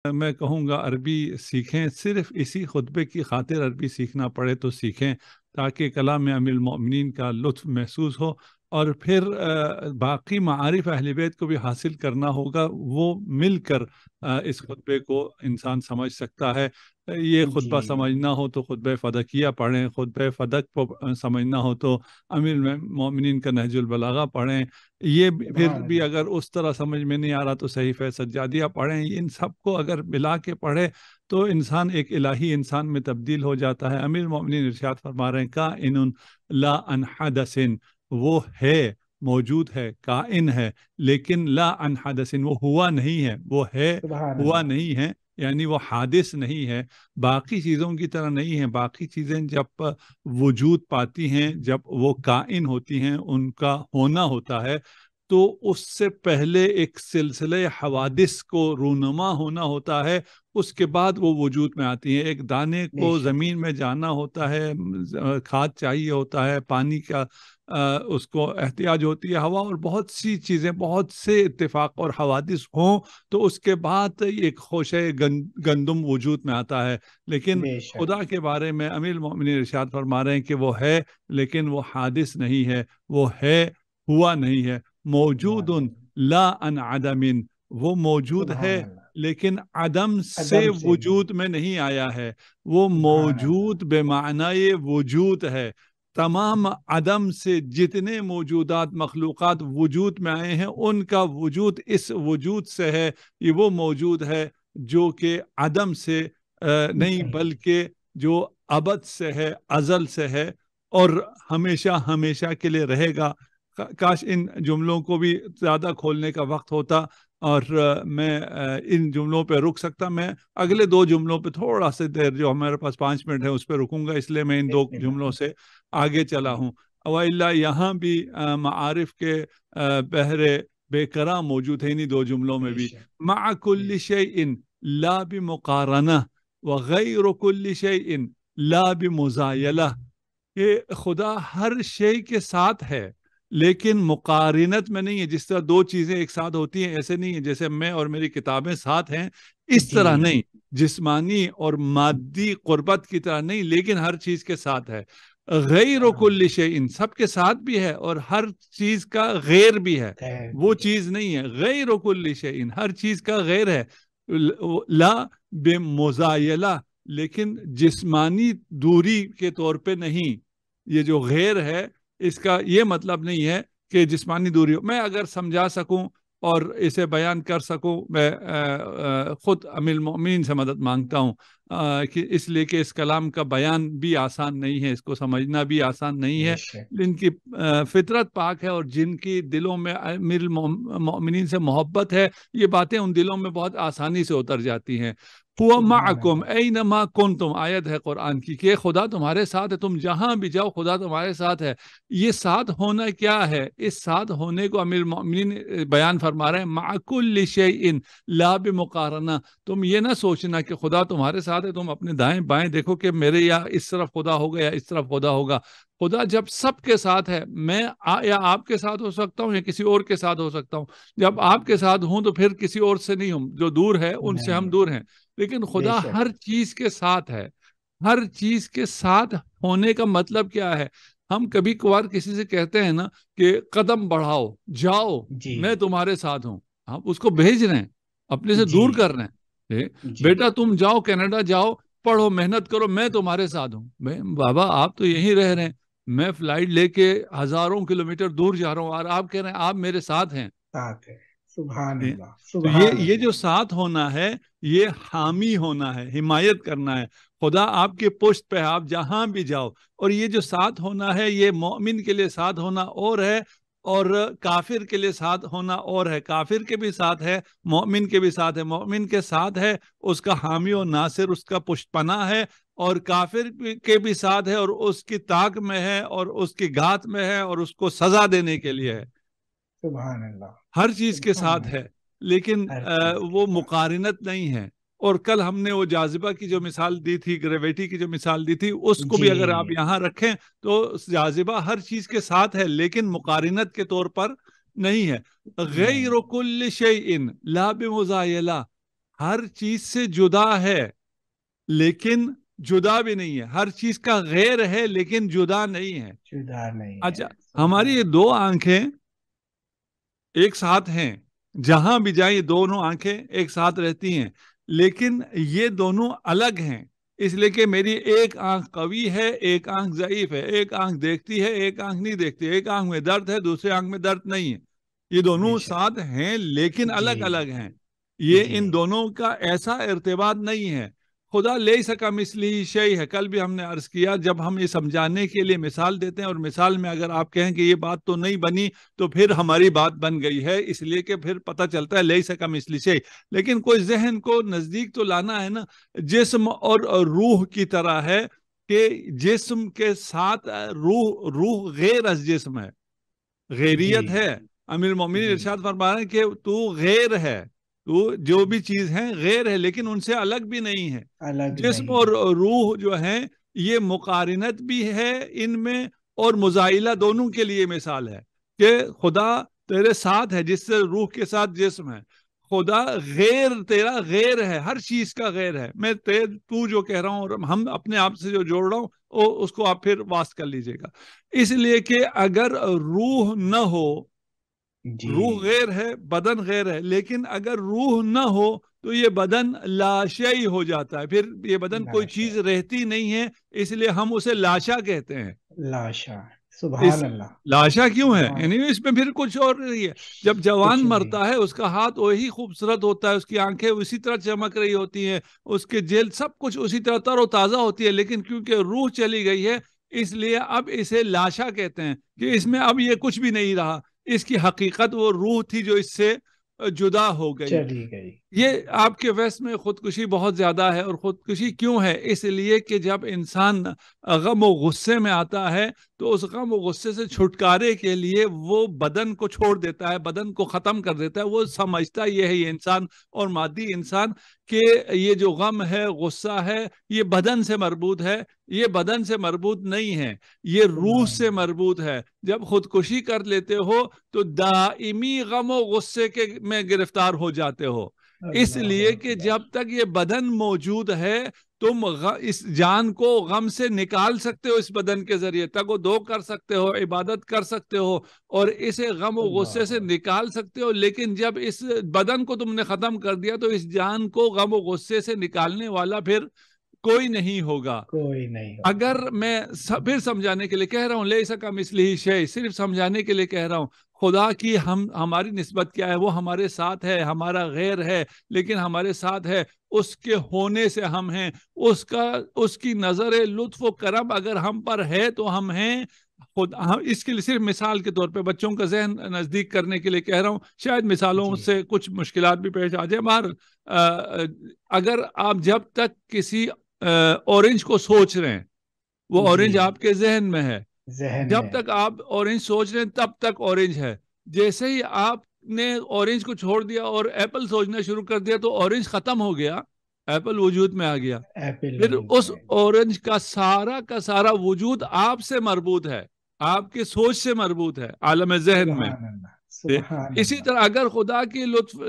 میں کہوں گا عربی سیکھیں، صرف اسی خطبے کی خاطر عربی سیکھنا پڑے تو سیکھیں، تاکہ کلام امیر المؤمنین کا لطف محسوس ہو، اور پھر باقی معارف اہل بیت کو بھی حاصل کرنا ہوگا، وہ مل کر اس خطبے کو انسان سمجھ سکتا ہے۔ یہ خطبہ جی سمجھنا ہو تو خطبہ فدقیہ پڑھیں، خطبہ فدق کو سمجھنا ہو تو امیر المؤمنین کا نہج البلاغہ پڑھیں، یہ پھر سبحان بھی اللہ، اگر اس طرح سمجھ میں نہیں آ رہا تو صحیفہ سجادیہ پڑھیں۔ ان سب کو اگر ملا کے پڑھے تو انسان ایک الہی انسان میں تبدیل ہو جاتا ہے۔ امیر المؤمنین ارشاد فرما رہے ہیں کائن لا عن حدث، وہ ہے، موجود ہے، کائن ہے، لیکن لا عن حدث، وہ ہوا نہیں ہے، وہ ہے، سبحان ہوا اللہ، نہیں ہے، یعنی وہ حادث نہیں ہے، باقی چیزوں کی طرح نہیں ہے۔ باقی چیزیں جب وجود پاتی ہیں، جب وہ کائن ہوتی ہیں، ان کا ہونا ہوتا ہے، تو اس سے پہلے ایک سلسلہ حوادث کو رونما ہونا ہوتا ہے، اس کے بعد وہ وجود میں آتی ہیں۔ ایک دانے بے کو شک، زمین میں جانا ہوتا ہے، کھاد چاہیے ہوتا ہے، پانی کا اس کو احتیاج ہوتی ہے، ہوا اور بہت سی چیزیں، بہت سے اتفاق اور حوادث ہوں تو اس کے بعد ایک خوشے گندم وجود میں آتا ہے۔ لیکن بے شک، خدا کے بارے میں امیر المؤمنین ارشاد فرما رہے ہیں کہ وہ ہے، لیکن وہ حادث نہیں ہے، وہ ہے، ہوا نہیں ہے، موجود سبحان لا ان عدم، وہ موجود ہے سبحان اللہ، لیکن عدم سے عدم سے نہیں، وجود میں نہیں آیا ہے، وہ سبحان اللہ، موجود بے معنی وجود ہے۔ تمام عدم سے جتنے موجودات مخلوقات وجود میں آئے ہیں، ان کا وجود اس وجود سے ہے۔ یہ وہ موجود ہے جو کہ عدم سے نہیں، بلکہ جو ابد سے ہے، ازل سے ہے، اور ہمیشہ ہمیشہ کے لیے رہے گا۔ کاش ان جملوں کو بھی زیادہ کھولنے کا وقت ہوتا، اور میں ان جملوں پہ رک سکتا۔ میں اگلے دو جملوں پہ تھوڑا سا دیر، جو ہمارے پاس 5 منٹ ہے، اس پہ رکوں گا، اس لیے میں ان دو بسم اللہ، جملوں سے آگے چلا جی ہوں۔ وَإِلَّا یہاں بھی معارف کے بحر بے قرار موجود ہے، انہی دو جملوں میں بے بھی، شک، مع بے کل شک، شیء لا بمقارنہ وغیر کل شیء لا بمزایلہ، کہ خدا ہر شے کے ساتھ ہے لیکن مقارنت میں نہیں ہے۔ جس طرح دو چیزیں ایک ساتھ ہوتی ہیں، ایسے نہیں ہے جیسے میں اور میری کتابیں ساتھ ہیں، اس جی طرح نہیں، جسمانی اور مادی قربت کی طرح نہیں، لیکن ہر چیز کے ساتھ ہے۔ غیر سبحان کل اللہ، شیء، سب کے ساتھ بھی ہے، اور ہر چیز کا غیر بھی ہے، خیر وہ بھی ہے، چیز نہیں ہے۔ غیر کل شیء، ہر چیز کا غیر ہے، لا بمزایلہ، لیکن جسمانی دوری کے طور پہ نہیں۔ یہ جو غیر ہے، اس کا یہ مطلب نہیں ہے کہ جسمانی دوری ہو۔ میں اگر سمجھا سکوں اور اسے بیان کر سکوں، میں خود امیر المؤمنین سے مدد مانگتا ہوں، کہ اس لیے کہ اس کلام کا بیان بھی آسان نہیں ہے، اس کو سمجھنا بھی آسان نہیں بے ہے۔ شک، جن کی فطرت پاک ہے اور جن کی دلوں میں امیر المؤمنین سے محبت ہے، یہ باتیں ان دلوں میں بہت آسانی سے اتر جاتی ہیں۔ هو سبحان معکم اللہ، اینما کنتم، آیت ہے قرآن کی کہ خدا تمہارے ساتھ ہے، تم جہاں بھی جاؤ خدا تمہارے ساتھ ہے۔ یہ ساتھ ہونا کیا ہے؟ اس ساتھ ہونے کو امیر المؤمنین بیان فرما رہے ہیں، مع کل شیء لا بمقارنہ۔ تم یہ نہ سوچنا کہ خدا تمہارے ساتھ ہے، تم اپنے دائیں بائیں دیکھو کہ میرے یا اس طرف خدا ہوگا یا اس طرف خدا ہوگا۔ خدا جب سب کے ساتھ ہے، میں یا آپ کے ساتھ ہو سکتا ہوں یا کسی اور کے ساتھ ہو سکتا ہوں۔ جب آپ کے ساتھ ہوں تو پھر کسی اور سے نہیں ہوں، جو دور ہے ان سے ہم نہیں، دور ہیں، لیکن بے خدا شک، ہر چیز کے ساتھ ہے۔ ہر چیز کے ساتھ ہونے کا مطلب کیا ہے؟ ہم کبھی کبھار کسی سے کہتے ہیں نا کہ قدم بڑھاؤ، جاؤ، جی میں تمہارے ساتھ ہوں، ہم اس کو بھیج رہے ہیں، اپنے سے جی دور کر رہے ہیں۔ جی، بیٹا تم جاؤ کینیڈا، جاؤ پڑھو، محنت کرو، میں تمہارے ساتھ ہوں۔ بابا آپ تو یہیں رہ رہے ہیں، میں فلائٹ لے کے ہزاروں کلومیٹر دور جا رہا ہوں اور آپ کہہ رہے ہیں آپ میرے ساتھ ہیں۔ ساتھ ہے، سبحان اللہ، تو سبحان یہ جو اللہ، ساتھ ہونا ہے، یہ حامی ہونا ہے، حمایت کرنا ہے۔ خدا آپ کے پشت پہ، آپ جہاں بھی جاؤ۔ اور یہ جو ساتھ ہونا ہے، یہ مومن کے لیے ساتھ ہونا اور ہے، اور کافر کے لیے ساتھ ہونا اور ہے۔ کافر کے بھی ساتھ ہے، مومن کے بھی ساتھ ہے۔ مومن کے ساتھ ہے، اس کا حامی و ناصر، اس کا پشت پناہ ہے، اور کافر کے بھی ساتھ ہے، اور اس کی طاق میں ہے، اور اس کی گھات میں ہے، اور اس کو سزا دینے کے لیے ہے۔ سبحان اللہ، ہر چیز کے سبحان ساتھ اللہ، ہے، لیکن ہر چیز کے وہ ساتھ، مقارنت نہیں ہے۔ اور کل ہم نے وہ جاذبہ کی جو مثال دی تھی، گریویٹی کی جو مثال دی تھی، اس کو بھی اگر آپ جی یہاں رکھیں تو جاذبہ ہر چیز کے ساتھ ہے، لیکن مقارنت کے طور پر نہیں ہے۔ نہیں، غیر کل شیء لا بمزایلہ، ہر چیز سے جدا ہے لیکن جدا بھی نہیں ہے، ہر چیز کا غیر ہے لیکن جدا نہیں ہے۔ جدا نہیں اچھا، ہے، ہماری سبحان یہ دو آنکھیں ایک ساتھ ہیں، جہاں بھی جائیں یہ دونوں آنکھیں ایک ساتھ رہتی ہیں، لیکن یہ دونوں الگ ہیں، اس لیے کہ میری ایک آنکھ قوی ہے، ایک آنکھ ضعیف ہے، ایک آنکھ دیکھتی ہے، ایک آنکھ نہیں دیکھتی، ایک آنکھ میں درد ہے، دوسرے آنکھ میں درد نہیں ہے، یہ بے دونوں شک، ساتھ ہیں لیکن جی الگ الگ ہیں۔ یہ جی ان دونوں کا ایسا ارتباط نہیں ہے۔ خدا لیس کمثلہ شیء ہے، کل بھی ہم نے عرض کیا، جب ہم یہ سمجھانے کے لیے مثال دیتے ہیں اور مثال میں اگر آپ کہیں کہ یہ بات تو نہیں بنی تو پھر ہماری بات بن گئی ہے، اس لیے کہ پھر پتہ چلتا ہے لیس کمثلہ شیء، لیکن کوئی ذہن کو نزدیک تو لانا ہے نا۔ جسم اور روح کی طرح ہے کہ جسم کے ساتھ روح غیر از جسم ہے، جی غیریت ہے۔ امیر المومنین جی، ارشاد فرما رہے ہیں کہ تو غیر ہے، تو جو بھی چیز ہے غیر ہے لیکن ان سے الگ بھی نہیں ہے۔ الگ جسم نہیں اور ہے، روح جو ہیں یہ مقارنت بھی ہے ان میں اور مزاحلہ دونوں کے لیے مثال ہے کہ خدا تیرے ساتھ ہے جس سے روح کے ساتھ جسم ہے، خدا غیر تیرا غیر ہے، ہر چیز کا غیر ہے۔ میں تو جو کہہ رہا ہوں اور ہم اپنے آپ سے جو جوڑ رہا ہوں اس کو آپ پھر واس کر لیجئے گا، اس لیے کہ اگر روح نہ ہو، جی روح غیر ہے، بدن غیر ہے، لیکن اگر روح نہ ہو تو یہ بدن لاشعی ہو جاتا ہے، پھر یہ بدن کوئی لاشا، چیز رہتی نہیں ہے، اس لیے ہم اسے لاشا کہتے ہیں۔ لاشا، اس سبحان اللہ، لاشا کیوں ہے؟ سبحان، یعنی اس میں پھر کچھ اور نہیں ہے۔ جب جوان کچھ نہیں، مرتا ہے اس کا ہاتھ وہی خوبصورت ہوتا ہے، اس کی آنکھیں اسی طرح چمک رہی ہوتی ہیں، اس کے جلد سب کچھ اسی طرح تر و تازہ ہوتی ہے، لیکن کیونکہ روح چلی گئی ہے اس لیے اب اسے لاشا کہتے ہیں کہ اس میں اب یہ کچھ بھی نہیں رہا، اس کی حقیقت وہ روح تھی جو اس سے جدا ہو گئی۔ چلی گئی، یہ آپ کے ویسٹ میں خودکشی بہت زیادہ ہے، اور خودکشی کیوں ہے؟ اس لیے کہ جب انسان غم و غصے میں آتا ہے تو اس غم و غصے سے چھٹکارے کے لیے وہ بدن کو چھوڑ دیتا ہے، بدن کو ختم کر دیتا ہے۔ وہ سمجھتا یہ ہے، یہ انسان اور مادی انسان، کہ یہ جو غم ہے، غصہ ہے، یہ بدن سے مربوط ہے، یہ بدن سے مربوط نہیں ہے، یہ روح سبحان سے مربوط ہے۔ جب خودکشی کر لیتے ہو تو دائمی غم و غصے کے میں گرفتار ہو جاتے ہو، اس اللہ لیے کہ اکبر، جب تک یہ بدن موجود ہے تم اس جان کو غم سے نکال سکتے ہو، اس بدن کے ذریعے تگ و دو کر سکتے ہو، عبادت کر سکتے ہو اور اسے غم و غصے اللہ سے نکال سکتے ہو، لیکن جب اس بدن کو تم نے ختم کر دیا تو اس جان کو غم و غصے سے نکالنے والا پھر کوئی نہیں ہوگا۔ کوئی نہیں ہوگا، اگر میں پھر سمجھانے کے لیے کہہ رہا ہوں، لیس کمثلہ شیء، صرف سمجھانے کے لیے کہہ رہا ہوں، خدا کی ہماری نسبت کیا ہے؟ وہ ہمارے ساتھ ہے، ہمارا غیر ہے لیکن ہمارے ساتھ ہے، اس کے ہونے سے ہم ہیں، اس کی نظر لطف و کرم اگر ہم پر ہے تو ہم ہیں۔ اس کے لیے صرف مثال کے طور پہ بچوں کا ذہن نزدیک کرنے کے لیے کہہ رہا ہوں، شاید مثالوں جی سے کچھ مشکلات بھی پیش آ جائے، مگر اگر آپ جب تک کسی اورنج کو سوچ رہے ہیں، وہ جی، اورنج آپ کے ذہن میں ہے، ذہن جب میں، تک آپ اورنج سوچ رہے ہیں تب تک اورنج ہے، جیسے ہی آپ نے اورنج کو چھوڑ دیا اور ایپل سوچنا شروع کر دیا تو اورنج ختم ہو گیا، ایپل وجود میں آ گیا۔ ایپل پھر وجود اس میں، اورنج کا سارا وجود آپ سے مربوط ہے، آپ کے سوچ سے مربوط ہے، عالم ذہن میں۔ سبحان اللہ، سبحان اسی اللہ، طرح اگر خدا کی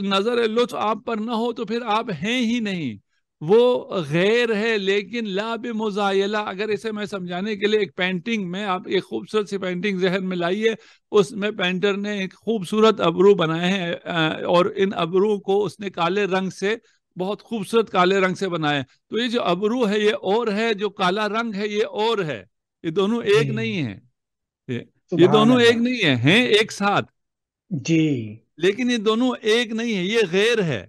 نظر لطف آپ پر نہ ہو تو پھر آپ ہیں ہی نہیں، وہ غیر ہے لیکن لا بمزایلہ۔ اگر اسے میں سمجھانے کے لیے ایک پینٹنگ میں، آپ ایک خوبصورت سی پینٹنگ ذہن میں لائیے، اس میں پینٹر نے ایک خوبصورت ابرو بنائے ہیں اور ان ابرو کو اس نے کالے رنگ سے، بہت خوبصورت کالے رنگ سے بنائے، تو یہ جو ابرو ہے یہ اور ہے، جو کالا رنگ ہے یہ اور ہے، یہ دونوں جی، ایک نہیں ہیں، یہ سبحان دونوں ایک اللہ، نہیں ہیں ایک ساتھ، جی، لیکن یہ دونوں ایک نہیں ہے، یہ غیر ہے،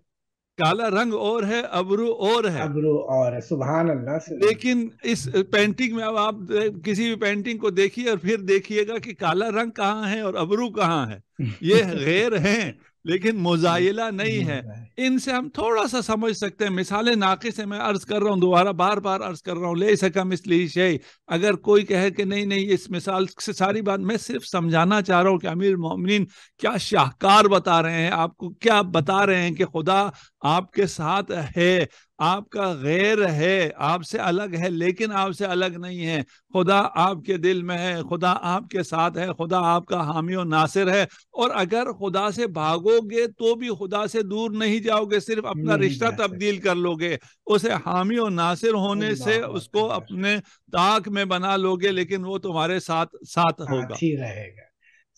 کالا رنگ اور ہے، ابرو اور ہے۔ ابرو اور ہے، سبحان اللہ سے، لیکن اس پینٹنگ میں اب آپ کسی بھی پینٹنگ کو دیکھیے اور پھر دیکھیے گا کہ کالا رنگ کہاں ہے اور ابرو کہاں ہے، یہ غیر ہیں لیکن مزایلہ نہیں ہے۔ مزہ ہے، ان سے ہم تھوڑا سا سمجھ سکتے ہیں، مثال ناقص ہے، میں عرض کر رہا ہوں، دوبارہ بار بار عرض کر رہا ہوں، لیس کمثلہ شیء۔ اگر کوئی کہے کہ نہیں نہیں اس مثال سے ساری بات، میں صرف سمجھانا چاہ رہا ہوں کہ امیر المومنین کیا شاہکار بتا رہے ہیں، آپ کو کیا بتا رہے ہیں کہ خدا آپ کے ساتھ ہے، آپ کا غیر ہے، آپ سے الگ ہے لیکن آپ سے الگ نہیں ہے، خدا آپ کے دل میں ہے، خدا آپ کے ساتھ ہے، خدا آپ کا حامی و ناصر ہے، اور اگر خدا سے بھاگو گے تو بھی خدا سے دور نہیں جاؤ گے، صرف اپنا نہیں رشتہ جا تبدیل سکتے. کر لو گے، اسے حامی و ناصر ہونے سے اللہ اس کو اکبر. اپنے طاق میں بنا لو گے، لیکن وہ تمہارے ساتھ ساتھ ہوگا۔ ساتھ ہی رہے گا.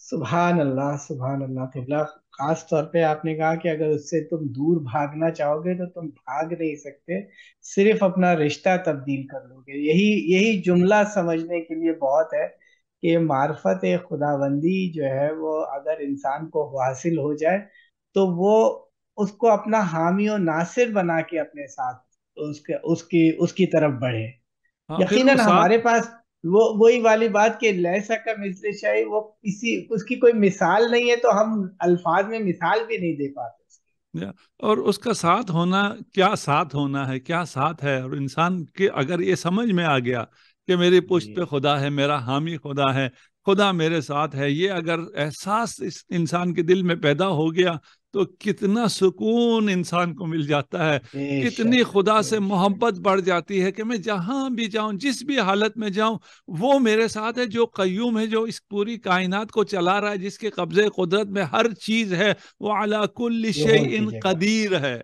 سبحان اللہ سبحان اللہ. قبلہ خاص طور پہ آپ نے کہا کہ اگر اس سے تم دور بھاگنا چاہو گے تو تم بھاگ نہیں سکتے، صرف اپنا رشتہ تبدیل کر لو گے. یہی جملہ سمجھنے کے لیے بہت ہے کہ معرفت خداوندی جو ہے وہ اگر انسان کو حاصل ہو جائے تو وہ اس کو اپنا حامی و ناصر بنا کے اپنے ساتھ اس کی طرف بڑھے. ہاں پھر وہ یقیناً ساتھ، ہمارے پاس وہی والی بات کہ لیسا کا مثل شیء، وہ اس کی کوئی مثال نہیں ہے تو ہم الفاظ میں مثال بھی نہیں دے پاتے اس کی. اور اس کا ساتھ ہونا، کیا ساتھ ہونا ہے، کیا ساتھ ہے، اور انسان کے اگر یہ سمجھ میں آ گیا کہ میری پشت جی پہ خدا ہے، میرا حامی خدا ہے، خدا میرے ساتھ ہے، یہ اگر احساس اس انسان کے دل میں پیدا ہو گیا تو کتنا سکون انسان کو مل جاتا ہے، بے کتنی شک خدا بے سے شک. محبت بڑھ جاتی ہے کہ میں جہاں بھی جاؤں، جس بھی حالت میں جاؤں، وہ میرے ساتھ ہے، جو قیوم ہے، جو اس پوری کائنات کو چلا رہا ہے، جس کے قبضے قدرت میں ہر چیز ہے، وہ علی کل جو شیء ہو کی جگہ. قدیر ہے۔